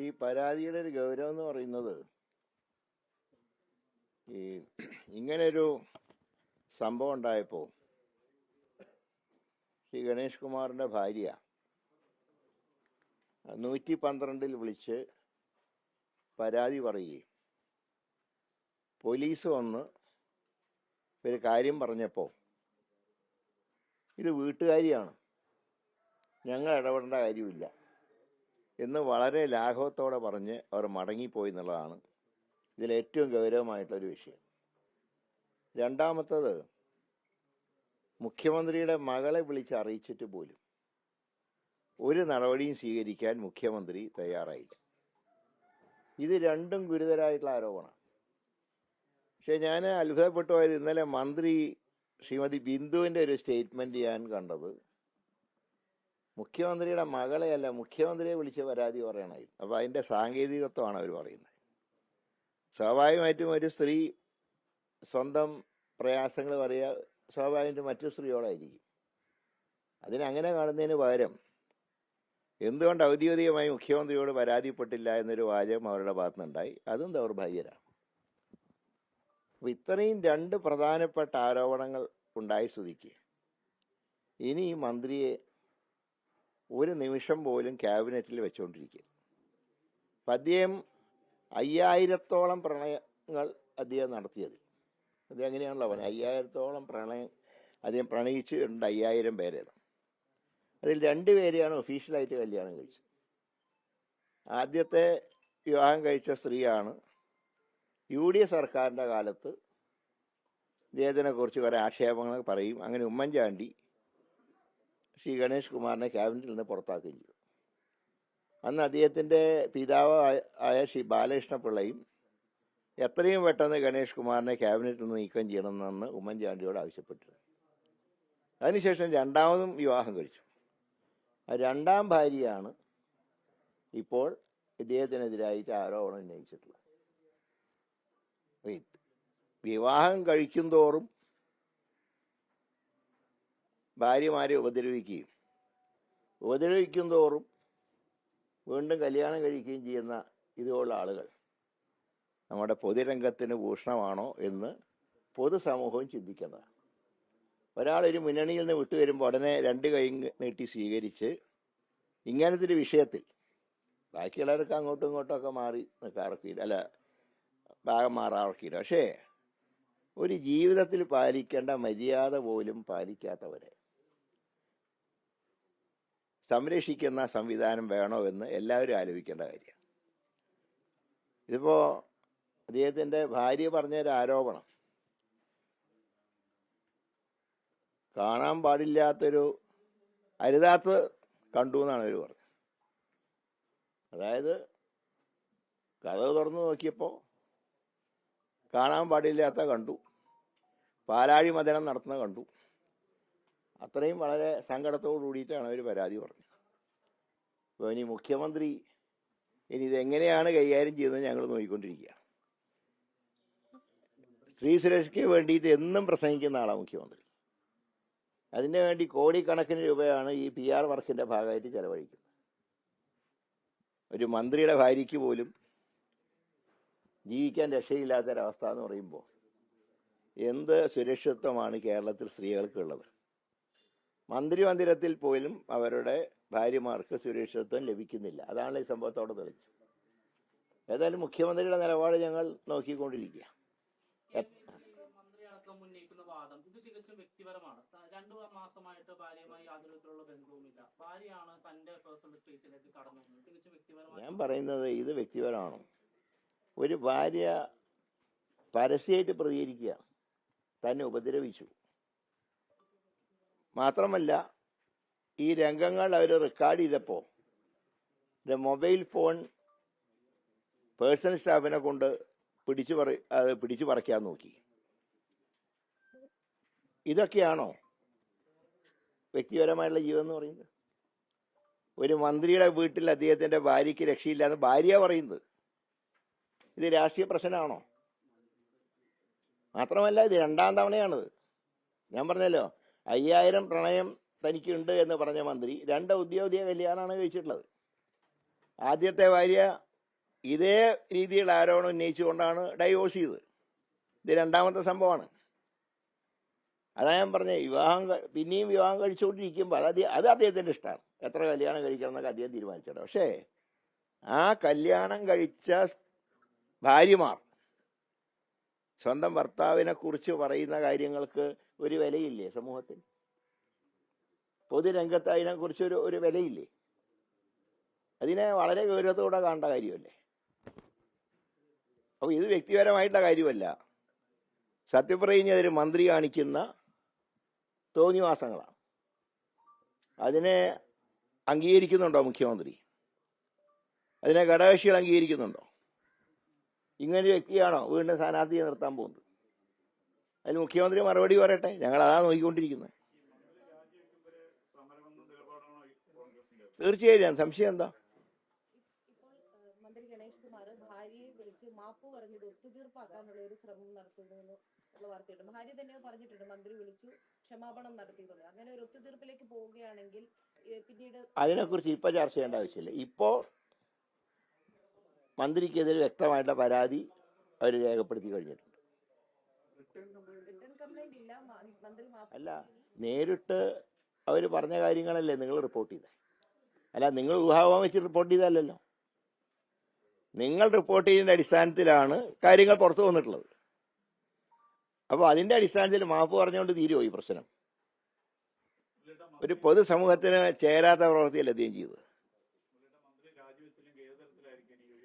ഈ പരാതിയുടെ ഒരു ഗൗരവം എന്ന് പറയുന്നത് ഈ ഇങ്ങനൊരു സംഭവം ഉണ്ടായപ്പോൾ ശ്രീ ഗണേഷ് കുമാറിൻ്റെ ഭാര്യ 112 വിളിച്ച് പരാതി പറയുകയും പോലീസ് വന്ന് ഒരു കാര്യം പറഞ്ഞപ്പോൾ ഇത് വീട്ടുകാരിയാണ്, ഞങ്ങൾ ഇടപെടേണ്ട കാര്യമില്ല എന്ന് വളരെ ലാഘവത്തോടെ പറഞ്ഞ് അവർ മടങ്ങിപ്പോയി എന്നുള്ളതാണ് ഇതിലേറ്റവും ഗൗരവമായിട്ടുള്ളൊരു വിഷയം. രണ്ടാമത്തത്, മുഖ്യമന്ത്രിയുടെ മകളെ വിളിച്ച് അറിയിച്ചിട്ട് പോലും ഒരു നടപടിയും സ്വീകരിക്കാൻ മുഖ്യമന്ത്രി തയ്യാറായില്ല. ഇത് രണ്ടും ഗുരുതരമായിട്ടുള്ള ആരോപണമാണ്. പക്ഷെ ഞാൻ അത്ഭുതപ്പെട്ടു പോയത് ഇന്നലെ മന്ത്രി ശ്രീമതി ബിന്ദുവിൻ്റെ ഒരു സ്റ്റേറ്റ്മെൻറ്റ് ഞാൻ കണ്ടത് മുഖ്യമന്ത്രിയുടെ മകളെയല്ല, മുഖ്യമന്ത്രിയെ വിളിച്ച് പരാതി പറയണമായിരുന്നു. അപ്പോൾ അതിൻ്റെ സാങ്കേതികത്വമാണ് അവർ പറയുന്നത്. സ്വാഭാവികമായിട്ടും ഒരു സ്ത്രീ സ്വന്തം പ്രയാസങ്ങൾ പറയുക സ്വാഭാവികമായിട്ടും മറ്റു സ്ത്രീയോടായിരിക്കും. അതിനങ്ങനെ കാണുന്നതിന് പകരം എന്തുകൊണ്ട് ഔദ്യോഗികമായി മുഖ്യമന്ത്രിയോട് പരാതിപ്പെട്ടില്ല എന്നൊരു വാചകം അവരുടെ ഭാഗത്തുനിന്നുണ്ടായി. അതും ദൗർഭാഗ്യരാണ്. അപ്പോൾ ഇത്രയും രണ്ട് പ്രധാനപ്പെട്ട ആരോപണങ്ങൾ ഉണ്ടായ സ്ഥിതിക്ക് ഇനി ഈ മന്ത്രിയെ ഒരു നിമിഷം പോലും ക്യാബിനറ്റിൽ വെച്ചുകൊണ്ടിരിക്കുക. അപ്പം അദ്ദേഹം 5000-ഓളം പ്രണയങ്ങൾ അദ്ദേഹം നടത്തിയത്. അത് എങ്ങനെയാണല്ലോ അവൻ 5000-ഓളം പ്രണയം അദ്ദേഹം പ്രണയിച്ചിട്ടുണ്ട്. 5000 പേരേത്. അതിൽ 2 പേരെയാണ് ഒഫീഷ്യലായിട്ട് കല്യാണം കഴിച്ചത്. ആദ്യത്തെ വിവാഹം കഴിച്ച സ്ത്രീയാണ് UDF സർക്കാരിൻ്റെ കാലത്ത് ഇദ്ദേഹത്തിനെ കുറിച്ച് കുറേ ആക്ഷേപങ്ങൾ പറയും. അങ്ങനെ ഉമ്മൻചാണ്ടി ശ്രീ ഗണേഷ് കുമാറിനെ ക്യാബിനറ്റിൽ നിന്ന് പുറത്താക്കുകയും ചെയ്തു. അന്ന് അദ്ദേഹത്തിൻ്റെ പിതാവ് ആയ ശ്രീ ബാലകൃഷ്ണ പിള്ളയും എത്രയും പെട്ടെന്ന് ഗണേഷ് കുമാറിനെ ക്യാബിനറ്റിൽ നിന്ന് നീക്കം ചെയ്യണമെന്ന് ഉമ്മൻചാണ്ടിയോട് ആവശ്യപ്പെട്ടു. അതിനുശേഷം രണ്ടാമതും വിവാഹം കഴിച്ചു. ആ രണ്ടാം ഭാര്യയാണ് ഇപ്പോൾ ഇദ്ദേഹത്തിനെതിരായിട്ട് ആരോപണം ഉന്നയിച്ചിട്ടുള്ളത്. വിവാഹം കഴിക്കും തോറും ഭാര്യമാരെ ഉപദ്രവിക്കും തോറും വീണ്ടും കല്യാണം കഴിക്കുകയും ചെയ്യുന്ന ഇതുപോലുള്ള ആളുകൾ നമ്മുടെ പൊതുരംഗത്തിന് ഭൂഷണമാണോ എന്ന് പൊതുസമൂഹവും ചിന്തിക്കേണ്ടതാണ്. ഒരാളൊരു മുന്നണിയിൽ നിന്ന് വിട്ടുവരുമ്പോൾ ഉടനെ 2 കൈ നീട്ടി സ്വീകരിച്ച് ഇങ്ങനത്തെ ഒരു വിഷയത്തിൽ ബാക്കിയുള്ളവർക്ക് അങ്ങോട്ടും ഇങ്ങോട്ടുമൊക്കെ മാറി നിൽക്കാറൊക്കെയില്ല, അല്ല ഭാഗം മാറാറൊക്കെയില്ല. പക്ഷേ ഒരു ജീവിതത്തിൽ പാലിക്കേണ്ട മര്യാദ പോലും പാലിക്കാത്തവരെ സംരക്ഷിക്കുന്ന സംവിധാനം വേണോ എന്ന് എല്ലാവരും ആലോചിക്കേണ്ട കാര്യമാണ്. ഇതിപ്പോൾ അദ്ദേഹത്തിൻ്റെ ഭാര്യ പറഞ്ഞൊരു ആരോപണം കാണാൻ പാടില്ലാത്തൊരു അരുതാത്ത കണ്ടു എന്നാണ് അവർ പറഞ്ഞത്. അതായത് കഥവ് തുറന്നു നോക്കിയപ്പോൾ കാണാൻ പാടില്ലാത്ത കണ്ടു, പാലാഴി മദനം നടത്തുന്ന കണ്ടു. അത്രയും വളരെ സങ്കടത്തോടു കൂടിയിട്ടാണ് അവർ പരാതി പറഞ്ഞത്. അപ്പോൾ ഇനി മുഖ്യമന്ത്രി ഇതെങ്ങനെയാണ് കൈകാര്യം ചെയ്യുന്നത് ഞങ്ങൾ നോക്കിക്കൊണ്ടിരിക്കുകയാണ്. സ്ത്രീ സുരക്ഷയ്ക്ക് വേണ്ടിയിട്ട് എന്നും പ്രസംഗിക്കുന്ന ആളാണ് മുഖ്യമന്ത്രി. അതിനു വേണ്ടി കോടിക്കണക്കിന് രൂപയാണ് ഈ PR വർക്കിൻ്റെ ഭാഗമായിട്ട് ചെലവഴിക്കുന്നത്. ഒരു മന്ത്രിയുടെ ഭാര്യയ്ക്ക് പോലും ജീവിക്കാൻ രക്ഷയില്ലാത്തൊരവസ്ഥ എന്ന് പറയുമ്പോൾ എന്ത് സുരക്ഷിതത്വമാണ് കേരളത്തിൽ സ്ത്രീകൾക്കുള്ളത്? മന്ത്രിമന്ദിരത്തിൽ പോലും അവരുടെ ഭാര്യമാർക്ക് സുരക്ഷിതത്വം ലഭിക്കുന്നില്ല. അതാണ് ഈ സംഭവത്തോടെ തെളിഞ്ഞത്. ഏതായാലും മുഖ്യമന്ത്രിയുടെ നിലപാട് ഞങ്ങൾ നോക്കിക്കൊണ്ടിരിക്കുക. വ്യക്തിപരമാണ്. 2 മാസമായിട്ട് ഭാര്യയുമായി യാതൊരു വിധത്തിലുള്ള ബന്ധവുമില്ല. ഭാര്യയാണ് തന്റെ പേഴ്സണൽ സ്പേസിലേക്ക് കടന്നു വന്നത്. തികച്ചും വ്യക്തിപരമാണ്. ഞാൻ പറയുന്നത് ഇത് വ്യക്തിപരമാണോ? ഒരു ഭാര്യ പരസ്യമായിട്ട് പ്രതികരിക്കുക, തന്നെ ഉപദ്രവിച്ചു. മാത്രമല്ല ഈ രംഗങ്ങൾ അവർ റെക്കോർഡ് ചെയ്തപ്പോൾ മൊബൈൽ ഫോൺ പേഴ്സണൽ സ്റ്റാഫിനെ കൊണ്ട് പിടിച്ചു പറിക്കാൻ നോക്കി. ഇതൊക്കെയാണോ വ്യക്തിപരമായിട്ടുള്ള ജീവൻ എന്ന് പറയുന്നത്? ഒരു മന്ത്രിയുടെ വീട്ടിൽ അദ്ദേഹത്തിൻ്റെ ഭാര്യയ്ക്ക് രക്ഷയില്ല എന്ന് ഭാര്യ പറയുന്നത് ഇത് രാഷ്ട്രീയ പ്രശ്നമാണോ? മാത്രമല്ല ഇത് 2ാം തവണയാണിത്. ഞാൻ പറഞ്ഞല്ലോ 5000 പ്രണയം തനിക്കുണ്ട് എന്ന് പറഞ്ഞ മന്ത്രി 2 ഔദ്യോഗിക കല്യാണമാണ് കഴിച്ചിട്ടുള്ളത്. ആദ്യത്തെ ഭാര്യ ഇതേ രീതിയിൽ ആരോപണം ഉന്നയിച്ചുകൊണ്ടാണ് ഡൈവോഴ്സ് ചെയ്തത്. ഇത് രണ്ടാമത്തെ സംഭവമാണ്. അതാ ഞാൻ പറഞ്ഞത്, പിന്നെയും വിവാഹം കഴിച്ചുകൊണ്ടിരിക്കുമ്പോൾ അത് അദ്ദേഹത്തിൻ്റെ ഇഷ്ടമാണ്. എത്ര കല്യാണം കഴിക്കണം എന്നൊക്കെ അദ്ദേഹം തീരുമാനിച്ചത്. പക്ഷേ ആ കല്യാണം കഴിച്ച ഭാര്യമാർ സ്വന്തം ഭർത്താവിനെ കുറിച്ച് പറയുന്ന കാര്യങ്ങൾക്ക് ഒരു വിലയില്ലേ സമൂഹത്തിൽ? പൊതുരംഗത്ത് അതിനെക്കുറിച്ച് ഒരു വിലയില്ലേ? അതിനെ വളരെ ഗൗരവത്തോടെ കാണേണ്ട കാര്യമല്ലേ? അപ്പോൾ ഇത് വ്യക്തിപരമായിട്ടുള്ള കാര്യമല്ല. സത്യപ്രതിജ്ഞ മന്ത്രി കാണിക്കുന്ന തോന്നിവാസങ്ങളാണ്. അതിനെ അംഗീകരിക്കുന്നുണ്ടോ മുഖ്യമന്ത്രി? അതിനെ ഘടകകക്ഷികൾ അംഗീകരിക്കുന്നുണ്ടോ? ഇങ്ങനൊരു വ്യക്തിയാണോ വീണ്ടും സ്ഥാനാർത്ഥിയെ നിർത്താൻ പോകുന്നത്? അതിന് മുഖ്യമന്ത്രി മറുപടി പറയട്ടെ. ഞങ്ങളതാണ് നോക്കിക്കൊണ്ടിരിക്കുന്നത്. തീർച്ചയായും. സംശയം എന്താ? മന്ത്രി ഗണേഷ് കുമാർ ഭാര്യയെ വിളിച്ച് മാപ്പ് പറഞ്ഞത് ഒത്തുതീർപ്പാക്കാനുള്ള ഒരു ശ്രമം നടത്തുന്നു ഉള്ള വാർത്തയുണ്ട്. ഭാര്യ തന്നെ പറഞ്ഞിട്ടുണ്ട്, മന്ത്രി വിളിച്ചു ക്ഷമാപണം നടത്തിയിട്ടുണ്ട്. അങ്ങനെ ഒരു ഒത്തുതീർപ്പിലേക്ക് പോവുകയാണെങ്കിൽ പിന്നീട് അതിനെക്കുറിച്ച് ഇപ്പൊ ചർച്ച ചെയ്യേണ്ട ആവശ്യമില്ല. ഇപ്പോ മന്ത്രിക്കെതിരെ വ്യക്തമായിട്ടുള്ള പരാതി അവർ രേഖപ്പെടുത്തി കഴിഞ്ഞിട്ടുണ്ട്. റിട്ടേൺ കംപ്ലൈന്റ് ഇല്ല, മന്ത്രി അല്ല, നേരിട്ട് അവർ പറഞ്ഞ കാര്യങ്ങളല്ലേ നിങ്ങൾ റിപ്പോർട്ട് ചെയ്തത്? അല്ല, നിങ്ങൾ ഊഹാപോഹം വെച്ച് റിപ്പോർട്ട് ചെയ്തതല്ലോ. നിങ്ങൾ റിപ്പോർട്ട് ചെയ്യുന്ന അടിസ്ഥാനത്തിലാണ് കാര്യങ്ങൾ പുറത്തു വന്നിട്ടുള്ളത്. അപ്പോൾ അതിൻ്റെ അടിസ്ഥാനത്തിൽ മാപ്പ് പറഞ്ഞുകൊണ്ട് തീരുമോ ഈ പ്രശ്നം? ഒരു പൊതുസമൂഹത്തിന് ചേരാത്ത പ്രവൃത്തിയല്ല അദ്ദേഹം ചെയ്തത്.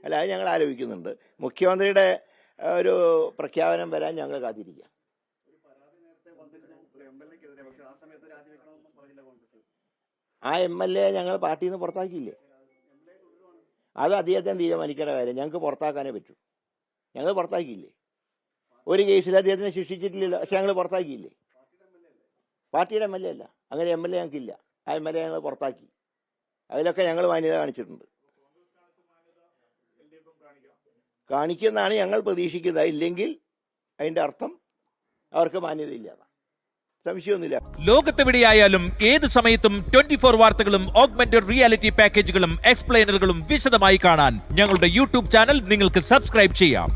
അല്ല, അത് ഞങ്ങൾ ആലോചിക്കുന്നുണ്ട്. മുഖ്യമന്ത്രിയുടെ ഒരു പ്രഖ്യാപനം വരാൻ ഞങ്ങൾ കാത്തിരിക്കാം. ആ MLA ഞങ്ങൾ പാർട്ടിയിൽ നിന്ന് പുറത്താക്കിയില്ലേ? അത് അദ്ദേഹത്തിന് തീരുമാനിക്കേണ്ട കാര്യം. ഞങ്ങൾക്ക് പുറത്താക്കാനേ പറ്റൂ. ഞങ്ങൾ പുറത്താക്കിയില്ലേ? ഒരു കേസിൽ അദ്ദേഹത്തിനെ ശിക്ഷിച്ചിട്ടില്ലല്ലോ, പക്ഷെ ഞങ്ങൾ പുറത്താക്കിയില്ലേ? പാർട്ടിയുടെ MLA അല്ല, അങ്ങനെ MLA ഞങ്ങൾക്കില്ല. ആ MLA ഞങ്ങൾ പുറത്താക്കി. അതിലൊക്കെ ഞങ്ങൾ മാന്യത കാണിച്ചിട്ടുണ്ട്. കാണിക്കുന്നതാണ് ഞങ്ങൾ പ്രതീക്ഷിക്കുന്നത്. ഇല്ലെങ്കിൽ അതിൻ്റെ അർത്ഥം അവർക്ക് മാന്യതയില്ല. സംശയമൊന്നുമില്ല. ലോകത്തെവിടെയായാലും ഏത് സമയത്തും 24 വാർത്തകളും ഓഗ്മെന്റഡ് റിയാലിറ്റി പാക്കേജുകളും എക്സ്പ്ലെയിനറുകളും വിശദമായി കാണാൻ ഞങ്ങളുടെ യൂട്യൂബ് ചാനൽ നിങ്ങൾക്ക് സബ്സ്ക്രൈബ് ചെയ്യാം.